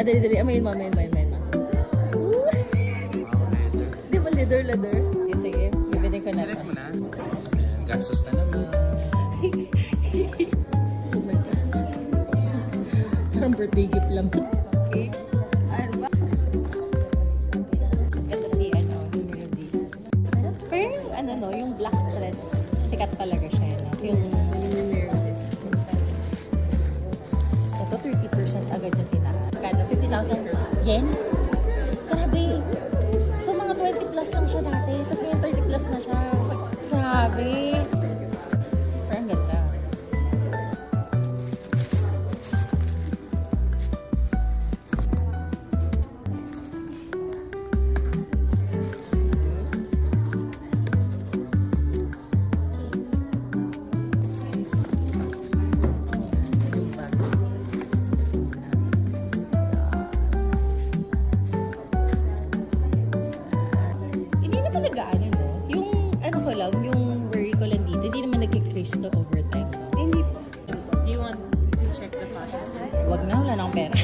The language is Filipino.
Ah, dali. Amayin mo. Di ba leather? Sige, bibili ko na. Select mo na. Gastos na naman. Oh my God. Parang birthday gift lang. Okay. Ano ba? Ganda si Melody. Pero yung yung black threads, sikat talaga siya. No? Yung ito 30% agad yung tinaas. Kada 50,000 yen? Grabe. So mga 20 plus lang siya dati. Tapos ngayon 30 plus na siya. Grabe. Pero ang ganda. Yung worry ko lang dito, hindi naman nag-increase to overtime. No? Hindi po. Do you want to check the fashion? Wag na, wala nang pera.